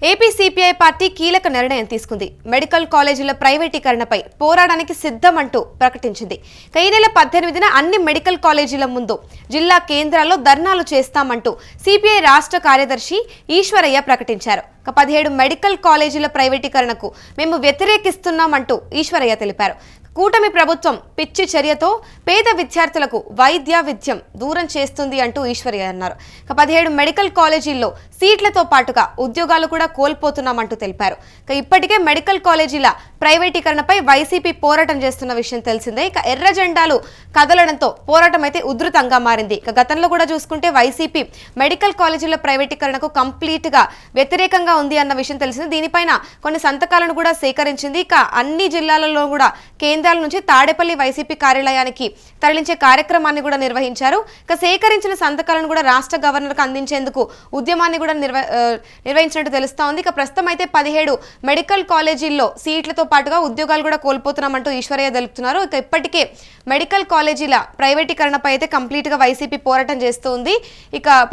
AP CPI party కీలక నిర్ణయం తీసుకుంది. మెడికల్ కాలేజీల ప్రైవేటీకరణపై పోరాడానికి సిద్ధమంటూ ప్రకటించింది. ఈ నెల 18న అన్ని మెడికల్ కాలేజీల ముందు జిల్లా కేంద్రాల్లో ధర్నాలు చేస్తామంటూ సిపిఐ రాష్ట్ర కార్యదర్శి ఈశ్వరయ్య ప్రకటించారు. 17 మెడికల్ కాలేజీల ప్రైవేటీకరణకు మేము వ్యతిరేకిస్తున్నామంటూ ఈశ్వరయ్య తెలిపారు. కూటమి ప్రభుత్వం పిచ్చి చర్యతో పేద విద్యార్థులకు వైద్య విద్యం దూరం చేస్తుంది అంటూ ఈశ్వరయ్య అన్నారు. 17 మెడికల్ కాలేజీల్లో సీట్లతో పాటుగా ఉద్యోగాలు కూడా కోల్పోతున్నామంటూ తెలిపారు. ఇప్పటికే మెడికల్ కాలేజీల ప్రైవేటీకరణపై వైసీపీ పోరాటం చేస్తున్న విషయం తెలిసిందే. ఎర్ర జెండాలు కదలడంతో పోరాటం అయితే ఉధృతంగా మారింది. గతంలో కూడా చూసుకుంటే వైసీపీ మెడికల్ కాలేజీల ప్రైవేటీకరణకు కంప్లీట్ గా వ్యతిరేకంగా ఉంది అన్న విషయం తెలిసింది. దీనిపైన కొన్ని సంతకాలను కూడా సేకరించింది. అన్ని జిల్లాలలో కూడా కేంద్రాల నుంచి తాడేపల్లి వైసీపీ కార్యాలయానికి తరలించే కార్యక్రమాన్ని కూడా నిర్వహించారు. సేకరించిన సంతకాలను కూడా రాష్ట్ర గవర్నర్కు అందించేందుకు ఉద్యమాన్ని కూడా నిర్వహించినట్టు తెలుస్తా ఉంది. ప్రస్తుతం అయితే 17 మెడికల్ కాలేజీల్లో సీట్లతో పాటుగా ఉద్యోగాలు కూడా కోల్పోతున్నామంటూ ఈశ్వరయ్య తెలుపుతున్నారు. ఇప్పటికే మెడికల్ కాలేజీల ప్రైవేటీకరణపై అయితే కంప్లీట్ గా వైసీపీ పోరాటం చేస్తూ ఉంది.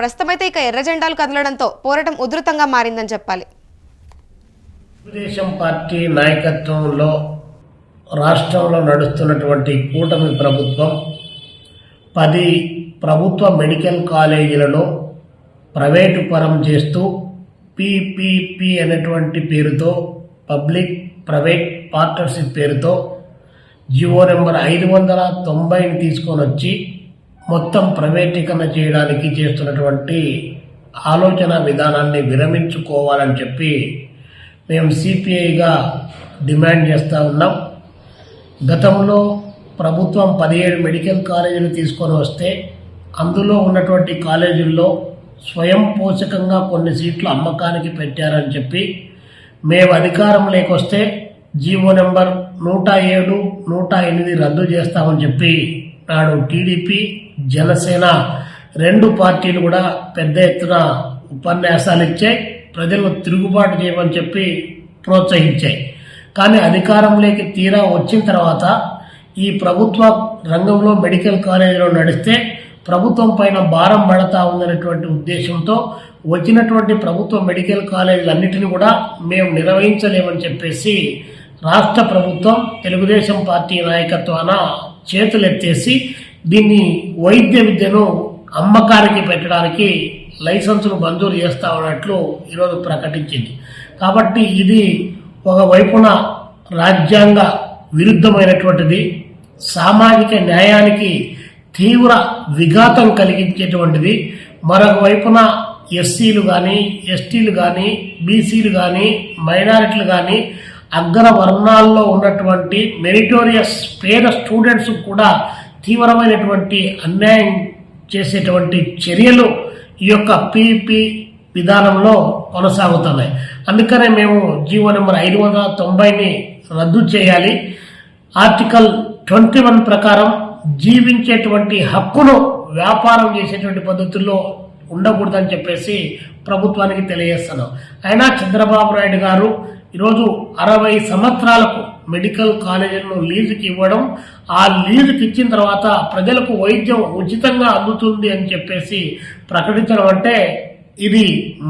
ప్రస్తుతం అయితే ఎర్ర జెండాలు కదలడంతో పోరాటం ఉధృతంగా మారిందని చెప్పాలి. తెలుగుదేశం పార్టీ నాయకత్వంలో రాష్ట్రంలో నడుస్తున్నటువంటి కూటమి ప్రభుత్వం 10 ప్రభుత్వ మెడికల్ కాలేజీలను ప్రైవేటు పరం చేస్తూ పిపిపి అనేటువంటి పేరుతో పబ్లిక్ ప్రైవేట్ పార్ట్నర్షిప్ పేరుతో జివో నెంబర్ 590ని తీసుకొని వచ్చి మొత్తం ప్రైవేటీకరణ చేయడానికి చేస్తున్నటువంటి ఆలోచన విధానాన్ని విరమించుకోవాలని చెప్పి మేము సిపిఐగా డిమాండ్ చేస్తూ ఉన్నాం. గతంలో ప్రభుత్వం 17 మెడికల్ కాలేజీలు తీసుకొని వస్తే అందులో ఉన్నటువంటి కాలేజీల్లో స్వయం పోషకంగా కొన్ని సీట్లు అమ్మకానికి పెట్టారని చెప్పి మేము అధికారం లేకొస్తే జీవో నెంబర్ 107, 108 రద్దు చేస్తామని చెప్పి నాడు టీడీపీ జనసేన 2 పార్టీలు కూడా పెద్ద ఎత్తున ఉపన్యాసాలు ఇచ్చాయి. ప్రజలను తిరుగుబాటు చేయమని చెప్పి ప్రోత్సహించాయి. కానీ అధికారంలోకి తీరా వచ్చిన తర్వాత ఈ ప్రభుత్వ రంగంలో మెడికల్ కాలేజీలో నడిస్తే ప్రభుత్వం పైన భారం పడతా ఉందనేటువంటి ఉద్దేశంతో వచ్చినటువంటి ప్రభుత్వ మెడికల్ కాలేజీలన్నిటిని కూడా మేము నిర్వహించలేమని చెప్పేసి రాష్ట్ర ప్రభుత్వం తెలుగుదేశం పార్టీ నాయకత్వాన చేతులెత్తేసి దీన్ని వైద్య విద్యను అమ్మకానికి పెట్టడానికి లైసెన్సులు మంజూరు చేస్తా ఉన్నట్లు ఈరోజు ప్రకటించింది. కాబట్టి ఇది ఒకవైపున రాజ్యాంగ విరుద్ధమైనటువంటిది, సామాజిక న్యాయానికి తీవ్ర విఘాతం కలిగించేటువంటిది. మరొక వైపున ఎస్సీలు కానీ, ఎస్టీలు కానీ, బీసీలు కానీ, మైనారిటీలు కానీ, అగ్రవర్ణాల్లో ఉన్నటువంటి మెరిటోరియస్ పేద స్టూడెంట్స్ కూడా తీవ్రమైనటువంటి అన్యాయం చేసేటువంటి చర్యలు ఈ యొక్క పిపి విధానంలో కొనసాగుతున్నాయి. అందుకనే మేము జీవో నెంబర్ 590ని రద్దు చేయాలి. ఆర్టికల్ 21 ప్రకారం జీవించేటువంటి హక్కును వ్యాపారం చేసేటువంటి పద్ధతుల్లో ఉండకూడదని చెప్పేసి ప్రభుత్వానికి తెలియజేస్తున్నాం. అయినా చంద్రబాబు నాయుడు గారు ఈరోజు 60 సంవత్సరాలకు మెడికల్ కాలేజీలను లీజుకి ఇవ్వడం, ఆ లీజుకి ఇచ్చిన తర్వాత ప్రజలకు వైద్యం ఉచితంగా అందుతుంది అని చెప్పేసి ప్రకటించడం అంటే ఇది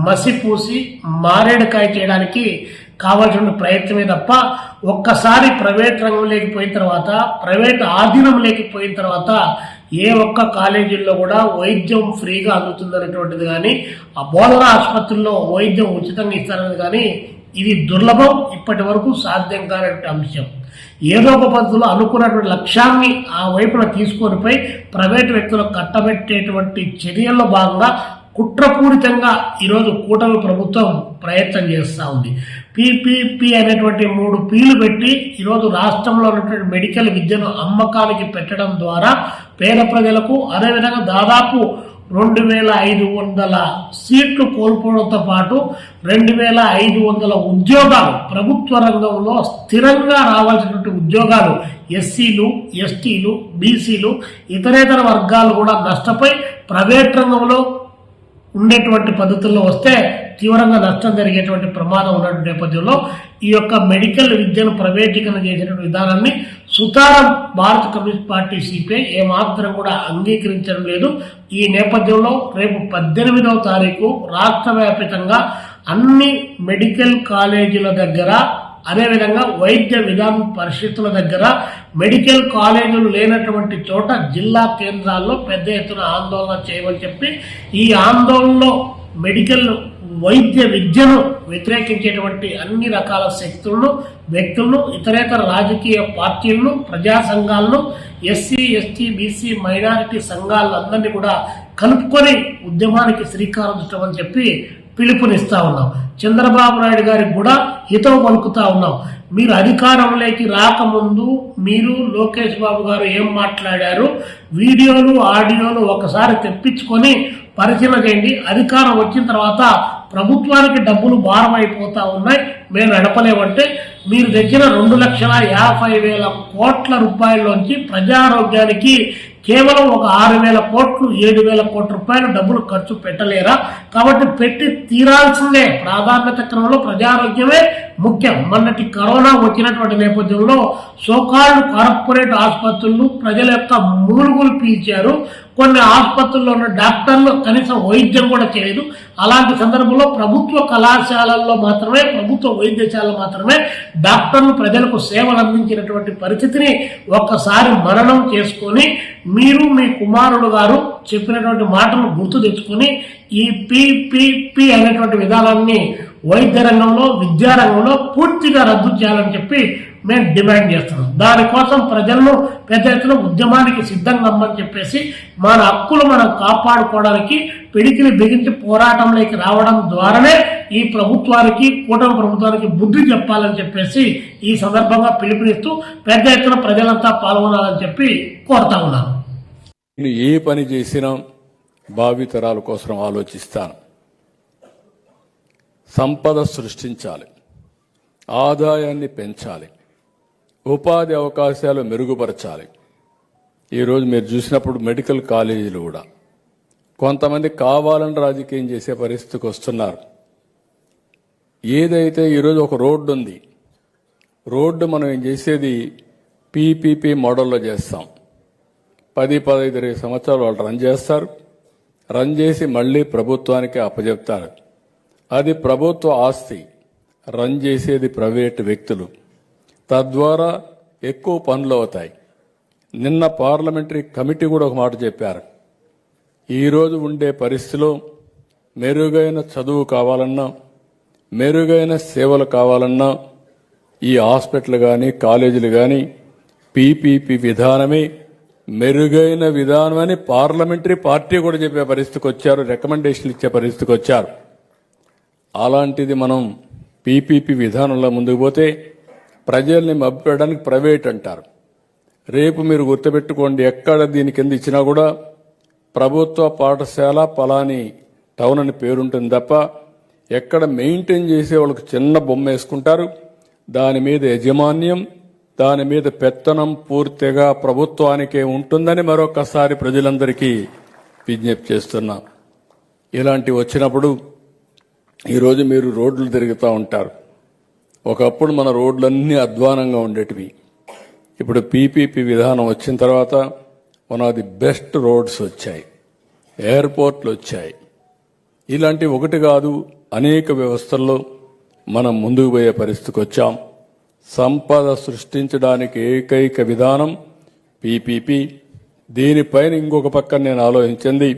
మసిపూసి మారేడుకాయ చేయడానికి కావాల్సిన ప్రయత్నమే తప్ప ఒక్కసారి ప్రైవేట్ రంగం లేకపోయిన తర్వాత, ప్రైవేట్ ఆధీనం లేకపోయిన తర్వాత ఏ ఒక్క కాలేజీల్లో కూడా వైద్యం ఫ్రీగా అందుతుందనేటువంటిది కానీ, ఆ బోధన ఆసుపత్రుల్లో వైద్యం ఉచితంగా ఇస్తారనేది కానీ ఇది దుర్లభం, ఇప్పటి వరకు సాధ్యం కానటువంటి అంశం. ఏదో ఒక పద్ధతిలో అనుకున్నటువంటి లక్ష్యాన్ని ఆ వైపున తీసుకొని పోయి ప్రైవేటు వ్యక్తులకు కట్టబెట్టేటువంటి చర్యల్లో భాగంగా కుట్రపూరితంగా ఈరోజు కూటమి ప్రభుత్వం ప్రయత్నం చేస్తూ ఉంది. పిపిపి అనేటువంటి 3 పీలు పెట్టి ఈరోజు రాష్ట్రంలో ఉన్నటువంటి మెడికల్ విద్యను అమ్మకానికి పెట్టడం ద్వారా పేద ప్రజలకు, అదేవిధంగా దాదాపు 2500 సీట్లు కోల్పోవడంతో పాటు 2500 ఉద్యోగాలు ప్రభుత్వ రంగంలో స్థిరంగా రావాల్సినటువంటి ఉద్యోగాలు ఎస్సీలు, ఎస్టీలు, బీసీలు, ఇతరేతర వర్గాలు కూడా నష్టపోయి ప్రైవేట్ రంగంలో ఉండేటువంటి పద్ధతుల్లో వస్తే తీవ్రంగా నష్టం జరిగేటువంటి ప్రమాదం ఉన్నటువంటి నేపథ్యంలో ఈ యొక్క మెడికల్ విద్యను ప్రైవేటీకరణ చేసేటువంటి విధానాన్ని సుతారం భారత కమ్యూనిస్ట్ పార్టీ సిపిఐ ఏమాత్రం కూడా అంగీకరించడం లేదు. ఈ నేపథ్యంలో రేపు 18వ తారీఖు రాష్ట్ర వ్యాప్తంగా అన్ని మెడికల్ కాలేజీల దగ్గర, అదేవిధంగా వైద్య విధాన పరిషత్తుల దగ్గర, మెడికల్ కాలేజీలు లేనటువంటి చోట జిల్లా కేంద్రాల్లో పెద్ద ఎత్తున ఆందోళన చేయమని చెప్పి, ఈ ఆందోళనలో మెడికల్ వైద్య విద్యను వ్యతిరేకించేటువంటి అన్ని రకాల శక్తులను, వ్యక్తులను, ఇతరేతర రాజకీయ పార్టీలను, ప్రజా సంఘాలను, ఎస్సీ, ఎస్టీ, బీసీ, మైనారిటీ సంఘాలందరినీ కూడా కలుపుకొని ఉద్యమానికి శ్రీకారం చుట్టమని చెప్పి పిలుపునిస్తా ఉన్నాం. చంద్రబాబు నాయుడు గారికి కూడా హితవు పలుకుతా ఉన్నాం. మీరు అధికారంలోకి రాకముందు మీరు లోకేష్ బాబు గారు ఏం మాట్లాడారు, వీడియోలు, ఆడియోలు ఒకసారి తెప్పించుకొని పరిశీలన చేయండి. అధికారం వచ్చిన తర్వాత ప్రభుత్వానికి డబ్బులు భారం అయిపోతా ఉన్నాయి, మేము నడపలేమంటే మీరు తెచ్చిన 2,50,000 కోట్ల రూపాయల్లోంచి ప్రజారోగ్యానికి కేవలం ఒక 6,000 కోట్లు, 7,000 కోట్ల రూపాయలు డబ్బులు ఖర్చు పెట్టలేరా? కాబట్టి పెట్టి తీరాల్సిందే. ప్రాధాన్యత క్రమంలో ప్రజారోగ్యమే ముఖ్యం. మొన్నటి కరోనా వచ్చినటువంటి నేపథ్యంలో సోకాల్డ్ కార్పొరేట్ ఆసుపత్రులు ప్రజల యొక్క మూలుగులు పీల్చారు. కొన్ని ఆసుపత్రుల్లో ఉన్న డాక్టర్లు కనీసం వైద్యం కూడా చేయలేదు. అలాంటి సందర్భంలో ప్రభుత్వ కళాశాలల్లో మాత్రమే, ప్రభుత్వ వైద్యశాలలో మాత్రమే డాక్టర్లు ప్రజలకు సేవలు అందించినటువంటి పరిస్థితిని ఒక్కసారి మననం చేసుకొని, మీరు మీ కుమారుడు గారు చెప్పినటువంటి మాటలు గుర్తు తెచ్చుకొని ఈ పిపిపి అనేటువంటి విధానాన్ని వైద్య రంగంలో, విద్యారంగంలో పూర్తిగా రద్దు చేయాలని చెప్పి మేము డిమాండ్ చేస్తున్నాం. దానికోసం ప్రజలను పెద్ద ఎత్తున ఉద్యమానికి సిద్ధంగా అమ్మని చెప్పేసి మన హక్కులు మనం కాపాడుకోవడానికి పిడికిని బిగించి పోరాటంలోకి రావడం ద్వారానే ఈ ప్రభుత్వానికి, కూటమి ప్రభుత్వానికి బుద్ధి చెప్పాలని చెప్పేసి ఈ సందర్భంగా పిలుపునిస్తూ పెద్ద ఎత్తున ప్రజలంతా పాల్గొనాలని చెప్పి కోరుతా ఉన్నాను. నేను ఏ పని చేసినా భావితరాల కోసం ఆలోచిస్తాను. సంపద సృష్టించాలి, ఆదాయాన్ని పెంచాలి, ఉపాధి అవకాశాలు మెరుగుపరచాలి. ఈరోజు మీరు చూసినప్పుడు మెడికల్ కాలేజీలు కూడా కొంతమంది కావాలని రాజకీయం చేసే పరిస్థితికి వస్తున్నారు. ఏదైతే ఈరోజు ఒక రోడ్డు ఉంది, రోడ్డు మనం ఏం చేసేది పీపీపీ మోడల్లో చేస్తాం. 10-15 సంవత్సరాలు వాళ్ళు రన్ చేస్తారు. రన్ చేసి మళ్ళీ ప్రభుత్వానికి అప్పచెప్తారు. అది ప్రభుత్వ ఆస్తి, రన్ చేసేది ప్రైవేటు వ్యక్తులు. తద్వారా ఎక్కువ పనులు అవుతాయి. నిన్న పార్లమెంటరీ కమిటీ కూడా ఒక మాట చెప్పారు. ఈరోజు ఉండే పరిస్థితిలో మెరుగైన చదువు కావాలన్నా, మెరుగైన సేవలు కావాలన్నా ఈ హాస్పిటల్ కానీ, కాలేజీలు కానీ పీపీపీ విధానమే మెరుగైన విధానమని పార్లమెంటరీ పార్టీ కూడా చెప్పే పరిస్థితికి వచ్చారు, రికమెండేషన్లు ఇచ్చే పరిస్థితికి వచ్చారు. అలాంటిది మనం పీపీపీ విధానంలో ముందుకు పోతే ప్రజల్ని మభ్యపెట్టడానికి ప్రైవేట్ అంటారు. రేపు మీరు గుర్తుపెట్టుకోండి, ఎక్కడ దీని కింద ఇచ్చినా కూడా ప్రభుత్వ పాఠశాల పలాని టౌన్ అని పేరుంటుంది తప్ప ఎక్కడ మెయింటైన్ చేసే వాళ్ళకి చిన్న బొమ్మ వేసుకుంటారు. దాని మీద యజమాన్యం, దాని మీద పెత్తనం పూర్తిగా ప్రభుత్వానికే ఉంటుందని మరొకసారి ప్రజలందరికీ విజ్ఞప్తి చేస్తున్నా. ఇలాంటివి వచ్చినప్పుడు ఈరోజు మీరు రోడ్లు తిరుగుతూ ఉంటారు. ఒకప్పుడు మన రోడ్లన్నీ అధ్వానంగా ఉండేటివి. ఇప్పుడు పీపీపీ విధానం వచ్చిన తర్వాత one of the best roads వచ్చాయి, ఎయిర్పోర్ట్లు వచ్చాయి. ఇలాంటి ఒకటి కాదు, అనేక వ్యవస్థల్లో మనం ముందుకు పోయే పరిస్థితికి వచ్చాం. సంపద సృష్టించడానికి ఏకైక విధానం పీపీపీ. దీనిపైన ఇంకొక పక్కన నేను ఆలోచించింది,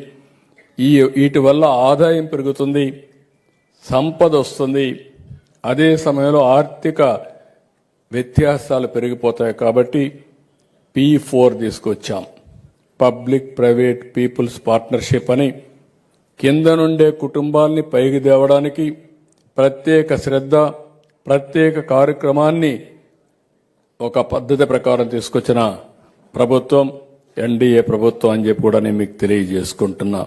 వీటి వల్ల ఆదాయం పెరుగుతుంది, సంపద వస్తుంది, అదే సమయంలో ఆర్థిక వ్యత్యాసాలు పెరిగిపోతాయి. కాబట్టి P4 తీసుకొచ్చాం, పబ్లిక్ ప్రైవేట్ పీపుల్స్ పార్ట్నర్షిప్ అని. కింద నుండే కుటుంబాల్ని పైకి తేవడానికి ప్రత్యేక శ్రద్ధ, ప్రత్యేక కార్యక్రమాన్ని ఒక పద్ధతి ప్రకారం తీసుకొచ్చిన ప్రభుత్వం ఎన్డీఏ ప్రభుత్వం అని చెప్పి కూడా నేను మీకు తెలియజేసుకుంటున్నా.